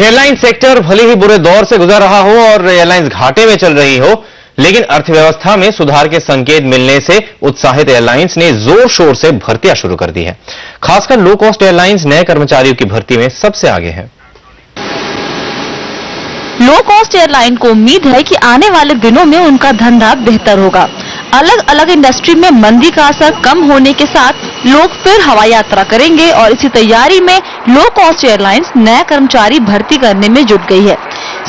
Airline sector भले ही बुरे दौर से गुजर रहा हो और एयरलाइंस घाटे में चल रही हो, लेकिन अर्थव्यवस्था में सुधार के संकेत मिलने से उत्साहित एयरलाइंस ने जोर शोर से भर्तियां शुरू कर दी है। खासकर लो कॉस्ट एयरलाइंस नए कर्मचारियों की भर्ती में सबसे आगे है। लो कॉस्ट एयरलाइन को उम्मीद है कि आने वाले दिनों में उनका धंधा बेहतर होगा। अलग अलग इंडस्ट्री में मंदी का असर कम होने के साथ लोग फिर हवाई यात्रा करेंगे और इसी तैयारी में लो कॉस्ट एयरलाइंस नया कर्मचारी भर्ती करने में जुट गई है।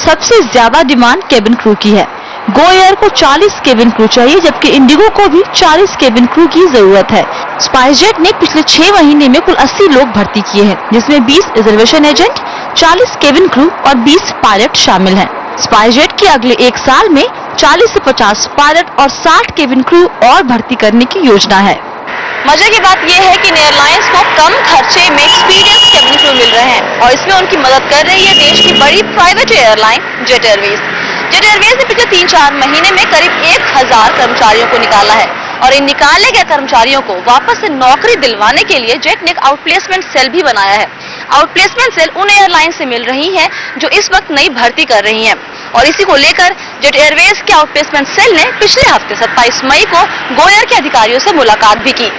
सबसे ज्यादा डिमांड केबिन क्रू की है। गो एयर को 40 केबिन क्रू चाहिए, जबकि इंडिगो को भी 40 केबिन क्रू की जरूरत है। स्पाइसजेट ने पिछले 6 महीने में कुल 80 लोग भर्ती किए हैं, जिसमें 20 रिजर्वेशन एजेंट, 40 केबिन क्रू और 20 पायलट शामिल हैं। स्पाइसजेट की अगले 1 साल में 40 से 50 पायलट और 60 केबिन क्रू और भर्ती करने की योजना है। मजे की बात यह है कि एयरलाइंस को कम खर्चे में एक्सपीरियंस केबिन क्रू मिल रहे हैं और इसमें उनकी मदद कर रही है देश की बड़ी private airline jet Airways. Jet Airways ने पिछले 3-4 महीने में करीब 1000 कर्मचारियों को निकाला है और इन निकाले गए कर्मचारियों को वापस से नौकरी दिलवाने के लिए जेट ने एक आउटप्लेसमेंट सेल भी बनाया है। आउटप्लेसमेंट सेल उन एयरलाइन से मिल रही है जो इस वक्त नई भर्ती कर रही हैं और इसी को लेकर जेट एयरवेज के आउटप्लेसमेंट सेल ने पिछले हफ्ते 27 मई को गो एयर के अधिकारियों से मुलाकात भी की।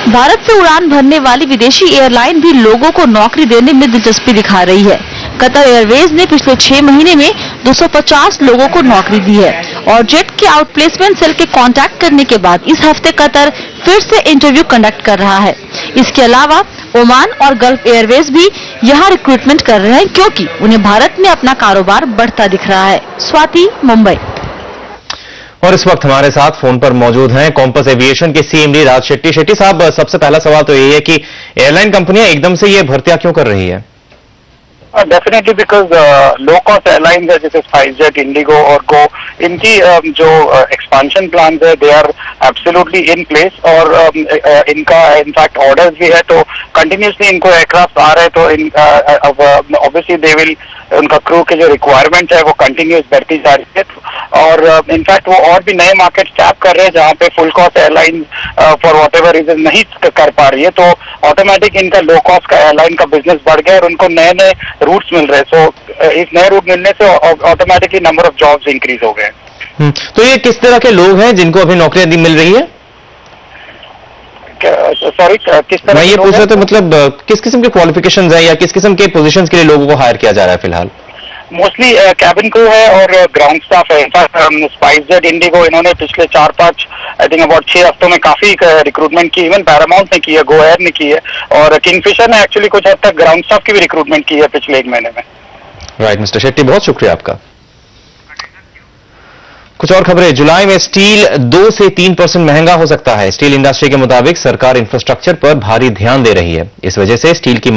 भारत से उड़ान भरने वाली विदेशी एयरलाइन भी लोगों को नौकरी देने में दिलचस्पी दिखा रही है। कतर एयरवेज ने पिछले 6 महीने में 250 लोगों को नौकरी दी है और जेट के आउटप्लेसमेंट सेल के कांटेक्ट करने के बाद इस हफ्ते कतर फिर से इंटरव्यू कंडक्ट कर रहा है। इसके अलावा ओमान और गल्फ एयरवेज भी यहाँ रिक्रूटमेंट कर रहे हैं, क्योंकि उन्हें भारत में अपना कारोबार बढ़ता दिख रहा है। स्वाति, मुंबई। और इस वक्त हमारे साथ फोन पर मौजूद हैं कॉम्पस एविएशन के सीएमडी राज शेट्टी। शेट्टी साहब, सबसे पहला सवाल तो यही है कि एयरलाइन कंपनियां एकदम से ये भर्तियां क्यों कर रही है? Definitely because low cost airlines है जैसे स्पाइसजेट, इंडिगो और गो, इनकी जो एक्सपांशन प्लान है they are absolutely in place और इनका इनफैक्ट ऑर्डर्स भी है, तो कंटिन्यूसली इनको एयरक्राफ्ट आ रहे हैं, तो ऑब्वियसली दे विल उनका क्रू के जो रिक्वायरमेंट है वो कंटिन्यूस बढ़ती जा रही है और इनफैक्ट वो और भी नए मार्केट टैप कर रहे हैं जहाँ पे full cost airline for whatever reason नहीं कर पा रही है, तो ऑटोमेटिक इनका लो कॉस्ट का एयरलाइन का बिजनेस बढ़ गया और उनको नए नए रूट्स मिल रहे हैं। सो इस नए रूट मिलने से automatically number of jobs increase हो गए। तो ये किस तरह के लोग हैं जिनको अभी नौकरियां मिल रही है? सॉरी, किस तरह? मैं ये पूछ रहा था, मतलब किस किस्म के क्वालिफिकेशंस है या किस किस्म के पोजीशंस के लिए लोगों को हायर किया जा रहा है फिलहाल? मोस्टली कैबिन क्रू है और ग्राउंड स्टाफ है। इनफैक्ट स्पाइसजेट, इंडिगो, इन्होंने पिछले 4-5 आई थिंक अबाउट 6 हफ्तों में काफी रिक्रूटमेंट की। इवन पैरामाउंट ने की है, गो एयर ने की है और किंगफिशर ने एक्चुअली कुछ हद तक ग्राउंड स्टाफ की भी रिक्रूटमेंट की है पिछले 1 महीने में। राइट मिस्टर शेट्टी, बहुत शुक्रिया आपका। कुछ और खबरें। जुलाई में स्टील 2 से 3% महंगा हो सकता है। स्टील इंडस्ट्री के मुताबिक सरकार इंफ्रास्ट्रक्चर पर भारी ध्यान दे रही है। इस वजह से स्टील की